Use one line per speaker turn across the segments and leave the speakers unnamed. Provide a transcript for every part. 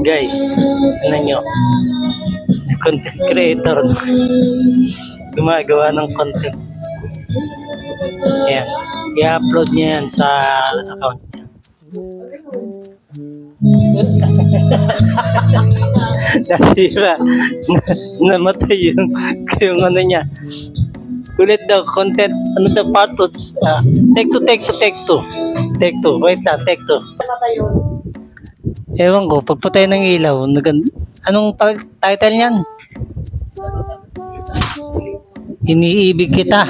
Guys, ano nyo? Content creator gumagawa ng content. Ayan. I-upload niya yan sa account niya. Nasira. Namatay yung ano niya. Kulit daw, content. Ano daw, partos. Take two. Wait lang, take two. Ewan ko, pagpatay ng ilaw, anong title niyan? Iniibig kita.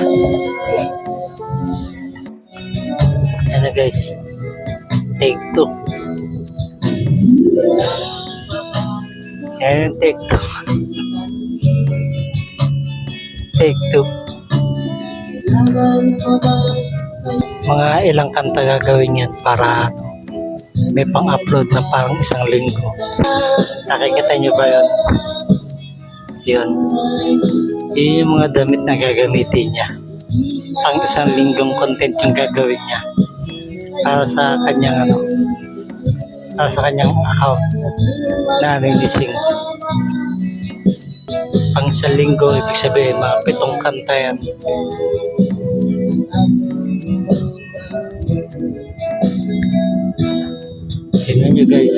Ano guys, take two. Ayan, take two. Take two. Mga ilang kanta gagawin yan para may pang-upload na parang isang linggo. Nakikita nyo ba yun? Yun. Yun yung mga damit na gagamitin niya. Pang isang linggong content yung gagawin niya. Para sa kanyang para sa kanyang account na releasing. Pang isang linggo, ibig sabihin mga 7 kanta yan. Tingnan nyo guys,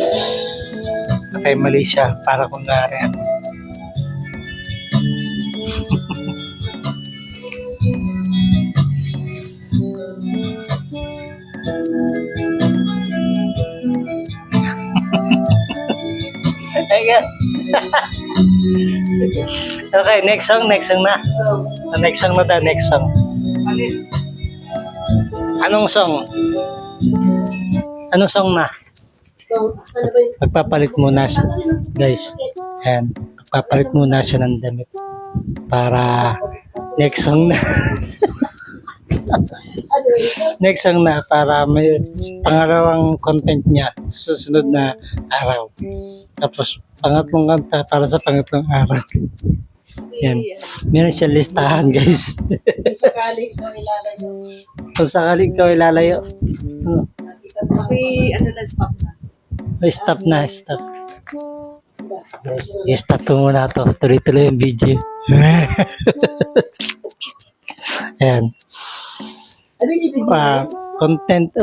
kay Malaysia para kung nari Okay, next song na. Next song. Anong song na? Magpapalit muna siya, guys. Ayan, magpapalit muna siya ng damit para next song na. Next song na para may pangalawang content niya sa susunod na araw. Tapos pangatlong kanta para sa pangatlong araw. Yan. Meron siya listahan, guys. Kung sakaling ikaw ilalayo. Stop na. I-stop ko muna to. Tuloy-tuloy yung video. Ayan. Content 1.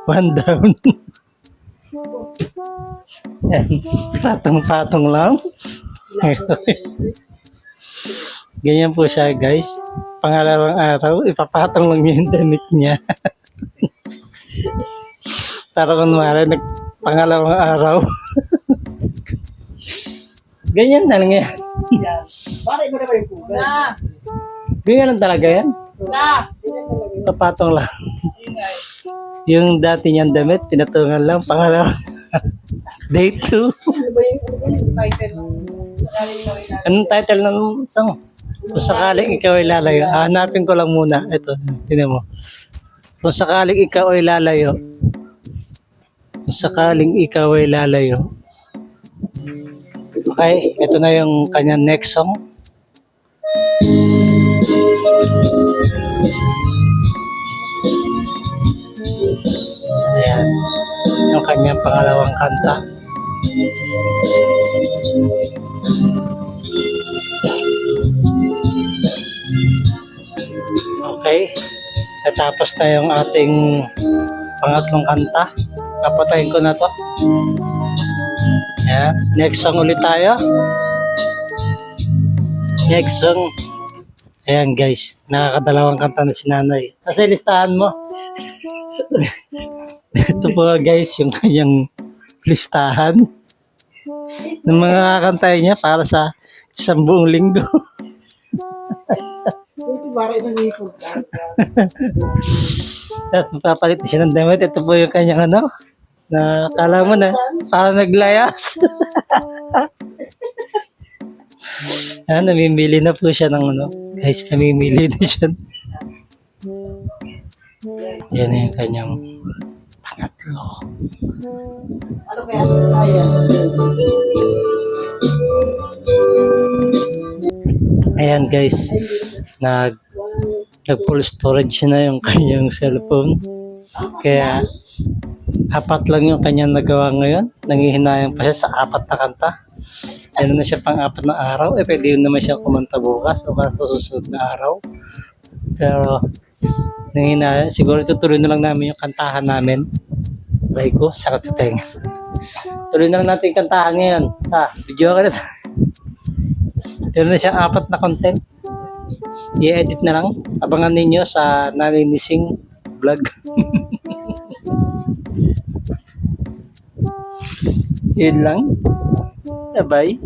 1 down. Ayan. Patong-patong lang. Ganyan po siya, guys. Pangalawang araw, ipapatong lang yung damit niya. Para kunwari, pangalawang araw. Ganyan na lang yan. Ganyan lang talaga yan. Papatong lang. Yung dati niyang damit, pinatungan lang, pangalawang day 2. Anong title ng song? Kung sakaling ikaw ay lalayo. Hanapin ko lang muna. Ito, tinan mo. Kung sakaling ikaw ay lalayo. Okay, ito na yung kanyang next song. Ayan. Yung kanyang pangalawang kanta. Okay. Natapos na yung ating pangatlong kanta. Kapatayin ko na to. Ayan. Next song ulit tayo. Next song. Ayan guys. Nakakadalawang kanta na si Nanay. Kasi listahan mo. Ito po guys yung kanyang listahan ng mga kakantay niya para sa isang buong linggo.
Para isang linggo.
Tapos mapapalit siya ng damit. Ito po yung kanyang na kala mo na para naglayas. Namimili na po siya ng guys, namimili na siya. Yan na yung kanyang pangatlo.
Ano kaya? Ayan.
Ayan guys, nag full storage na yung kanyang cellphone. Kaya Apat lang yung kanyang nagawa ngayon. Nangihinayang pa siya sa apat na kanta. Ano na siya pang apat na araw. Pwede yun naman siya kumanta bukas o sa susunod na araw. Pero, nangihinayang. Siguro tutuloy na lang namin yung kantahan namin. Bay ko, sakit sa tenga. Tuloy na lang natin yung kantahan ngayon. Video ka na. Meron na siyang apat na content. I-edit na lang. Abangan ninyo sa Naninising vlog. Yun lang. Bye.